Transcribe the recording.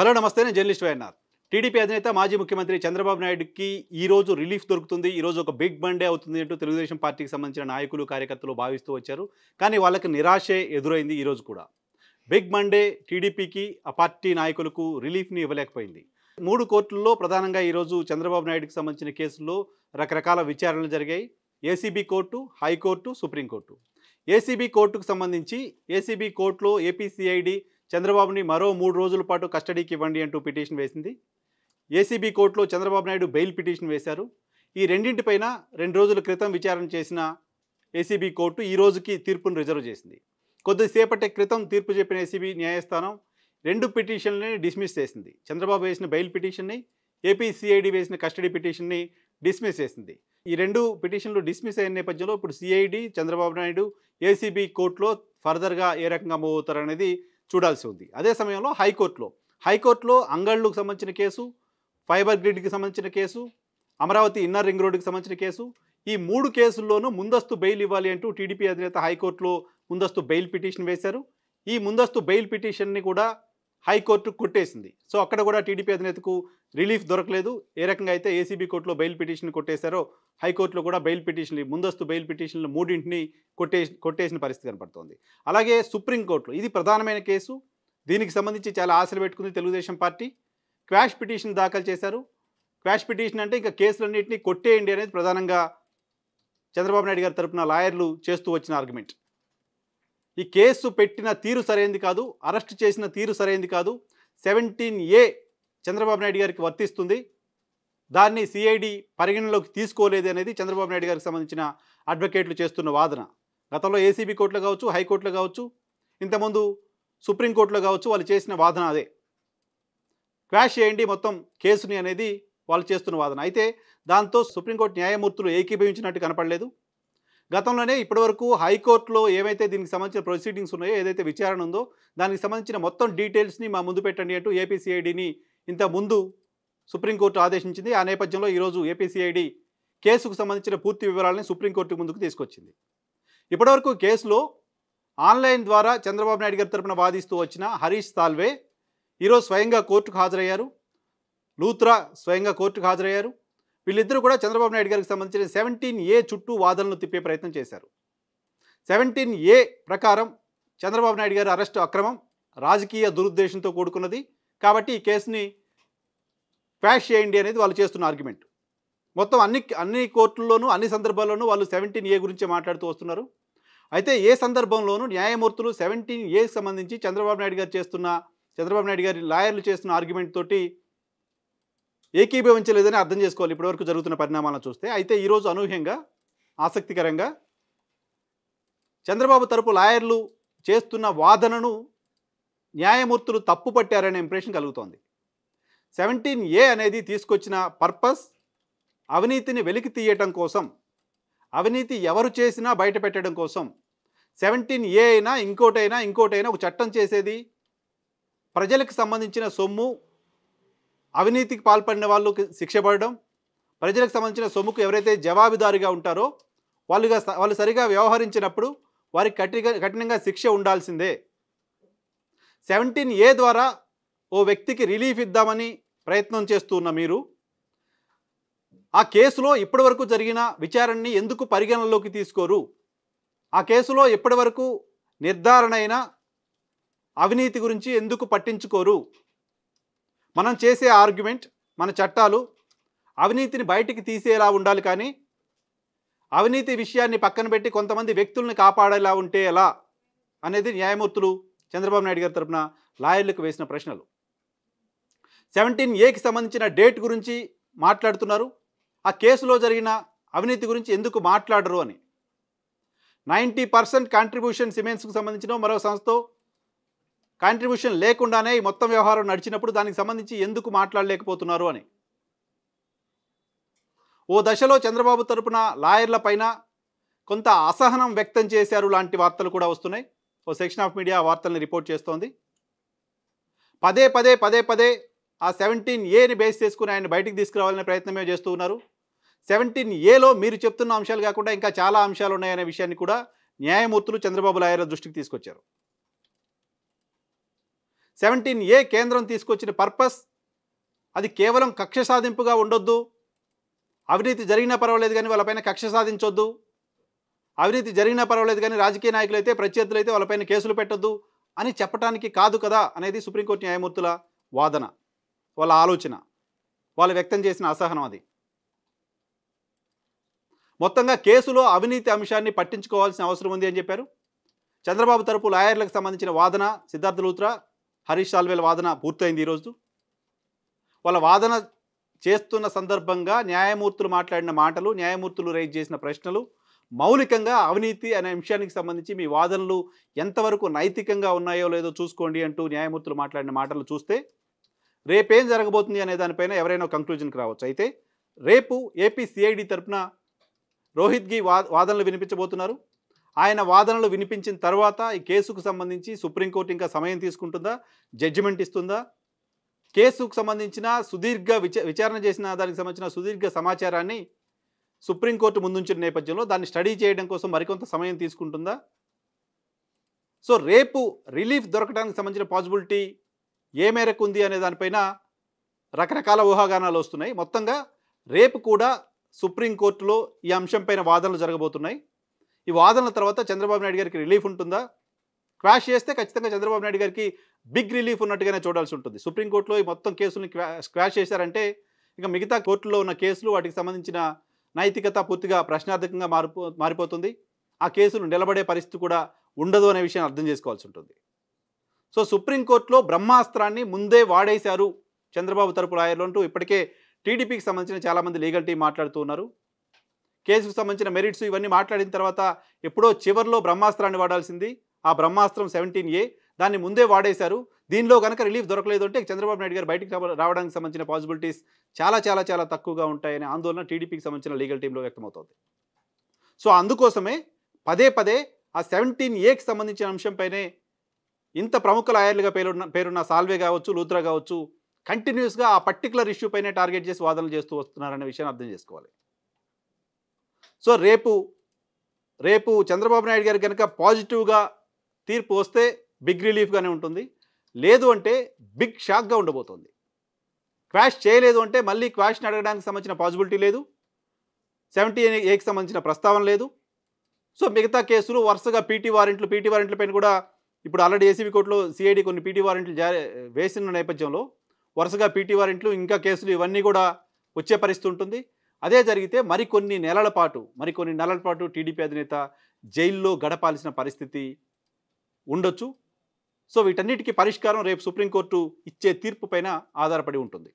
Hello నమస్తే, నేను journalist YNR. TDP అధినేత మాజీ ముఖ్యమంత్రి చంద్రబాబు నాయుడుకి ఈ రోజు రిలీఫ్ దొరుకుతుంది. ఈ రోజు ఒక బిగ్ మండే అవుతుంది అంటూ తెలుగుదేశం పార్టీకి సంబంధించిన నాయకులు, కార్యకర్తలు భావిస్తూ వచ్చారు. కానీ వాళ్ళకి నిరాశే ఎదురైంది ఈ రోజు కూడా. బిగ్ మండే టీడీపీకి, ఆ పార్టీ నాయకులకు రిలీఫ్ని ఇవ్వలేకపోయింది. 3 కోర్టుల్లో ప్రధానంగా ఈరోజు చంద్రబాబు నాయుడుకి సంబంధించిన కేసుల్లో రకరకాల విచారణలు జరిగాయి. ACB court, high court, supreme court. ACB కోర్టుకు సంబంధించి ఏసీబీ కోర్టులో ఏపీసీఐడి చంద్రబాబుని మరో 3 రోజుల పాటు కస్టడీకి ఇవ్వండి అంటూ పిటిషన్ వేసింది. ఏసీబీ కోర్టులో చంద్రబాబు నాయుడు బెయిల్ పిటిషన్ వేశారు. ఈ రెండింటిపైన 2 రోజుల క్రితం విచారణ చేసిన ఏసీబీ కోర్టు ఈ రోజుకి తీర్పును రిజర్వ్ చేసింది. కొద్దిసేపటి క్రితం తీర్పు చెప్పిన ఏసీబీ న్యాయస్థానం 2 పిటిషన్లని డిస్మిస్ చేసింది. చంద్రబాబు వేసిన బెయిల్ పిటిషన్ని, ఏపీసీఐడి వేసిన కస్టడీ పిటిషన్ని డిస్మిస్ చేసింది. ఈ 2 పిటిషన్లు డిస్మిస్ అయిన నేపథ్యంలో ఇప్పుడు సిఐడి, చంద్రబాబు నాయుడు ఏసీబీ కోర్టులో ఫర్దర్గా ఏ రకంగా మూవ్ అవుతారనేది చూడాల్సి ఉంది. అదే సమయంలో హైకోర్టులో అంగళ్ళకు సంబంధించిన కేసు, ఫైబర్ గ్రిడ్కి సంబంధించిన కేసు, అమరావతి ఇన్నర్ రింగ్ రోడ్డుకి సంబంధించిన కేసు, ఈ 3 కేసుల్లోనూ ముందస్తు బెయిల్ ఇవ్వాలి అంటూ టీడీపీ అధినేత హైకోర్టులో ముందస్తు బెయిల్ పిటిషన్ వేశారు. ఈ ముందస్తు బెయిల్ పిటిషన్ని కూడా హైకోర్టు కొట్టేసింది. సో అక్కడ కూడా టీడీపీ అధినేతకు రిలీఫ్ దొరకలేదు. ఏ రకంగా అయితే ఏసీబీ కోర్టులో బెయిల్ పిటిషన్ కొట్టేశారో హైకోర్టులో కూడా బెయిల్ పిటిషన్లు, ముందస్తు బెయిల్ పిటిషన్లు 3ంటిని కొట్టేసిన పరిస్థితి కనపడుతోంది. అలాగే సుప్రీంకోర్టులో ఇది ప్రధానమైన కేసు. దీనికి సంబంధించి చాలా ఆశలు పెట్టుకుంది తెలుగుదేశం పార్టీ. క్వాష్ పిటిషన్ దాఖలు చేశారు. క్వాష్ పిటిషన్ అంటే ఇంకా కేసులన్నింటినీ కొట్టేయండి అనేది ప్రధానంగా చంద్రబాబు నాయుడు గారి తరపున లాయర్లు చేస్తూ వచ్చిన ఆర్గ్యుమెంట్. ఈ కేసు పెట్టిన తీరు సరైనది కాదు, అరెస్ట్ చేసిన తీరు సరైనది కాదు, 17A చంద్రబాబు నాయుడు గారికి వర్తిస్తుంది, దాన్ని సిఐడి పరిగణనలోకి తీసుకోలేదు అనేది చంద్రబాబు నాయుడు గారికి సంబంధించిన అడ్వకేట్లు చేస్తున్న వాదన. గతంలో ఏసీబీ కోర్టులో కావచ్చు, హైకోర్టులో కావచ్చు, ఇంతకుముందు సుప్రీంకోర్టులో కావచ్చు, వాళ్ళు చేసిన వాదన అదే. క్వాష్ చేయండి మొత్తం కేసుని అనేది వాళ్ళు చేస్తున్న వాదన. అయితే దాంతో సుప్రీంకోర్టు న్యాయమూర్తులు ఏకీభవించినట్టు కనపడలేదు. గతంలోనే ఇప్పటివరకు హైకోర్టులో ఏవైతే దీనికి సంబంధించిన ప్రొసీడింగ్స్ ఉన్నాయో, ఏదైతే విచారణ ఉందో దానికి సంబంధించిన మొత్తం డీటెయిల్స్ని మా ముందు పెట్టండి అంటూ ఏపీసీఐడిని ఇంత ముందు సుప్రీంకోర్టు ఆదేశించింది. ఆ నేపథ్యంలో ఈరోజు ఏపీసీఐడి కేసుకు సంబంధించిన పూర్తి వివరాలని సుప్రీంకోర్టు ముందుకు తీసుకొచ్చింది. ఇప్పటివరకు కేసులో ఆన్లైన్ ద్వారా చంద్రబాబు నాయుడు గారి తరపున వాదిస్తూ వచ్చిన హరీష్ సాల్వే ఈరోజు స్వయంగా కోర్టుకు హాజరయ్యారు. లూత్రా స్వయంగా కోర్టుకు హాజరయ్యారు. వీళ్ళిద్దరూ కూడా చంద్రబాబు నాయుడు గారికి సంబంధించిన 17A చుట్టూ వాదనలు తిప్పే ప్రయత్నం చేశారు. 17A ప్రకారం చంద్రబాబు నాయుడు గారి అరెస్టు అక్రమం, రాజకీయ దురుద్దేశంతో కూడుకున్నది, కాబట్టి ఈ కేసుని క్వాష్ చేయండి అనేది వాళ్ళు చేస్తున్న ఆర్గ్యుమెంట్. మొత్తం అన్ని కోర్టుల్లోనూ, అన్ని సందర్భాల్లోనూ వాళ్ళు 17A గురించి మాట్లాడుతూ వస్తున్నారు. అయితే ఏ సందర్భంలోనూ న్యాయమూర్తులు 17Aకి సంబంధించి చంద్రబాబు నాయుడు గారి లాయర్లు చేస్తున్న ఆర్గ్యుమెంట్ తోటి ఏకీభవించలేదని అర్థం చేసుకోవాలి ఇప్పటివరకు జరుగుతున్న పరిణామాలను చూస్తే. అయితే ఈరోజు అనూహ్యంగా, ఆసక్తికరంగా చంద్రబాబు తరపు లాయర్లు చేస్తున్న వాదనను న్యాయమూర్తులు తప్పు పట్టారనే ఇంప్రెషన్ కలుగుతోంది. 17A అనేది తీసుకొచ్చిన పర్పస్ అవినీతిని వెలికి తీయటం కోసం, అవినీతి ఎవరు చేసినా బయట పెట్టడం కోసం. 17A అయినా ఇంకోటైనా ఒక చట్టం చేసేది ప్రజలకు సంబంధించిన సొమ్ము, అవినీతికి పాల్పడిన వాళ్ళకి శిక్ష పడడం, ప్రజలకు సంబంధించిన సొమ్ముకు ఎవరైతే జవాబుదారీగా ఉంటారో వాళ్ళు సరిగా వ్యవహరించినప్పుడు వారికి కఠినంగా శిక్ష ఉండాల్సిందే. 17A ద్వారా ఓ వ్యక్తికి రిలీఫ్ ఇద్దామని ప్రయత్నం చేస్తున్న మీరు ఆ కేసులో ఇప్పటివరకు జరిగిన విచారణని ఎందుకు పరిగణనలోకి తీసుకోరు? ఆ కేసులో ఇప్పటివరకు నిర్ధారణ అయిన అవినీతి గురించి ఎందుకు పట్టించుకోరు? మనం చేసే ఆర్గ్యుమెంట్, మన చట్టాలు అవినీతిని బయటికి తీసేలా ఉండాలి, కానీ అవినీతి విషయాన్ని పక్కన పెట్టి కొంతమంది వ్యక్తుల్ని కాపాడేలా ఉంటే ఎలా అనేది న్యాయమూర్తులు చంద్రబాబు నాయుడు గారి తరపున లాయర్లకు వేసిన ప్రశ్నలు. 17Aకి సంబంధించిన డేట్ గురించి మాట్లాడుతున్నారు, ఆ కేసులో జరిగిన అవినీతి గురించి ఎందుకు మాట్లాడరు అని. 90% కాంట్రిబ్యూషన్ సిమెంట్స్కు సంబంధించిన మరో సంస్థతో కాంట్రిబ్యూషన్ లేకుండానే ఈ మొత్తం వ్యవహారం నడిచినప్పుడు దానికి సంబంధించి ఎందుకు మాట్లాడలేకపోతున్నారు అని. ఓ దశలో చంద్రబాబు తరపున లాయర్ల పైన కొంత అసహనం వ్యక్తం చేశారు లాంటి వార్తలు కూడా వస్తున్నాయి. ఓ సెక్షన్ ఆఫ్ మీడియా వార్తల్ని రిపోర్ట్ చేస్తోంది. పదే ఆ 17Aని బేస్ చేసుకుని ఆయన బయటికి తీసుకురావాలనే ప్రయత్నమే చేస్తూ ఉన్నారు. 17Aలో మీరు చెప్తున్న అంశాలు కాకుండా ఇంకా చాలా అంశాలు ఉన్నాయనే విషయాన్ని కూడా న్యాయమూర్తులు చంద్రబాబు లాయర్ల దృష్టికి తీసుకొచ్చారు. 17A కేంద్రం తీసుకొచ్చిన పర్పస్ అది కేవలం కక్ష సాధింపుగా ఉండొద్దు, అవినీతి జరిగినా పర్వాలేదు కానీ వాళ్ళపైన కక్ష సాధించొద్దు, అవినీతి జరిగినా పర్వాలేదు కానీ రాజకీయ నాయకులైతే ప్రత్యర్థులైతే వాళ్ళపైన కేసులు పెట్టొద్దు అని చెప్పడానికి కాదు కదా అనేది సుప్రీంకోర్టు న్యాయమూర్తుల వాదన, వాళ్ళ ఆలోచన, వాళ్ళు వ్యక్తం చేసిన అసహనం. అది మొత్తంగా కేసులో అవినీతి అంశాన్ని పట్టించుకోవాల్సిన అవసరం ఉంది అని చెప్పారు. చంద్రబాబు తరపు లాయర్లకు సంబంధించిన వాదన, సిద్ధార్థ లూత్రా, హరీష్ సాల్వేల వాదన పూర్తయింది ఈరోజు. వాళ్ళ వాదన చేస్తున్న సందర్భంగా న్యాయమూర్తులు మాట్లాడిన మాటలు, న్యాయమూర్తులు రైజ్ చేసిన ప్రశ్నలు మౌలికంగా అవినీతి అనే అంశానికి సంబంధించి మీ వాదనలు ఎంతవరకు నైతికంగా ఉన్నాయో లేదో చూసుకోండి అంటూ న్యాయమూర్తులు మాట్లాడిన మాటలు చూస్తే రేపేం జరగబోతుంది అనే దానిపైన ఎవరైనా కంక్లూజన్కి రావచ్చు. అయితే రేపు ఏపీ సిఐడి తరపున రోహిత్గి వాదనలు వినిపించబోతున్నారు. ఆయన వాదనలు వినిపించిన తర్వాత ఈ కేసుకు సంబంధించి సుప్రీంకోర్టు ఇంకా సమయం తీసుకుంటుందా, జడ్జిమెంట్ ఇస్తుందా, కేసుకు సంబంధించిన సుదీర్ఘ విచారణ చేసిన దానికి సంబంధించిన సుదీర్ఘ సమాచారాన్ని సుప్రీంకోర్టు ముందుంచిన నేపథ్యంలో దాన్ని స్టడీ చేయడం కోసం మరికొంత సమయం తీసుకుంటుందా. సో రేపు రిలీఫ్ దొరకడానికి సంబంధించిన పాసిబిలిటీ ఏ మేరకు ఉంది అనే దానిపైన రకరకాల ఊహాగానాలు వస్తున్నాయి. మొత్తంగా రేపు కూడా సుప్రీంకోర్టులో ఈ అంశంపైన వాదనలు జరగబోతున్నాయి. ఈ వాదనల తర్వాత చంద్రబాబు నాయుడు గారికి రిలీఫ్ ఉంటుందా, క్వాష్ చేస్తే ఖచ్చితంగా చంద్రబాబు నాయుడు గారికి బిగ్ రిలీఫ్ ఉన్నట్టుగానే చూడాల్సి ఉంటుంది. సుప్రీంకోర్టులో ఈ మొత్తం కేసుల్ని క్వాష్ చేశారంటే ఇక మిగతా కోర్టులో ఉన్న కేసులు, వాటికి సంబంధించిన నైతికత పూర్తిగా ప్రశ్నార్థకంగా మారిపోతుంది. ఆ కేసులు నిలబడే పరిస్థితి కూడా ఉండదు అనే విషయాన్ని అర్థం చేసుకోవాల్సి ఉంటుంది. సో సుప్రీంకోర్టులో బ్రహ్మాస్త్రాన్ని ముందే వాడేశారు చంద్రబాబు తరపు లాయర్లు అంటూ ఇప్పటికే టీడీపీకి సంబంధించిన చాలామంది లీగల్ టీం మాట్లాడుతూ ఉన్నారు. కేసుకు సంబంధించిన మెరిట్స్ ఇవన్నీ మాట్లాడిన తర్వాత ఎప్పుడో చివరిలో బ్రహ్మాస్త్రాన్ని వాడాల్సింది, ఆ బ్రహ్మాస్త్రం 17A, దాన్ని ముందే వాడేశారు. దీనిలో కనుక రిలీఫ్ దొరకలేదు అంటే చంద్రబాబు నాయుడు గారు బయటికి రావడానికి సంబంధించిన పాసిబిలిటీస్ చాలా చాలా చాలా తక్కువగా ఉంటాయనే ఆందోళన టీడీపీకి సంబంధించిన లీగల్ టీంలో వ్యక్తమవుతోంది. సో అందుకోసమే పదే పదే ఆ 17Aకి సంబంధించిన అంశంపైనే ఇంత ప్రముఖ లాయర్లుగా పేరున్న సాల్వే కావచ్చు, లూత్రా కావచ్చు, కంటిన్యూస్గా ఆ పర్టికులర్ ఇష్యూ పైనే టార్గెట్ చేసి వాదనలు చేస్తూ వస్తున్నారనే విషయాన్ని అర్థం చేసుకోవాలి. సో రేపు చంద్రబాబు నాయుడు గారికి కనుక పాజిటివ్గా తీర్పు వస్తే బిగ్ రిలీఫ్గానే ఉంటుంది, లేదు అంటే బిగ్ షాక్గా ఉండబోతుంది. క్వాష్ చేయలేదు అంటే మళ్ళీ క్వాష్ని అడగడానికి సంబంధించిన పాసిబిలిటీ లేదు, 17Aకి సంబంధించిన ప్రస్తావన లేదు. సో మిగతా కేసులు వరుసగా పీటీ వారెంట్ల పైన కూడా ఇప్పుడు ఆల్రెడీ ఏసీబీ కోర్టులో సిఐడి కొన్ని పీటీ వారెంట్లు వేసిన నేపథ్యంలో వరుసగా పీటీ వారెంట్లు, ఇంకా కేసులు ఇవన్నీ కూడా వచ్చే పరిస్థితి ఉంటుంది. అదే జరిగితే మరికొన్ని నెలల పాటు టీడీపీ అధినేత జైల్లో గడపాల్సిన పరిస్థితి ఉండొచ్చు. సో వీటన్నిటికీ పరిష్కారం రేపు సుప్రీంకోర్టు ఇచ్చే తీర్పు పైన ఆధారపడి ఉంటుంది.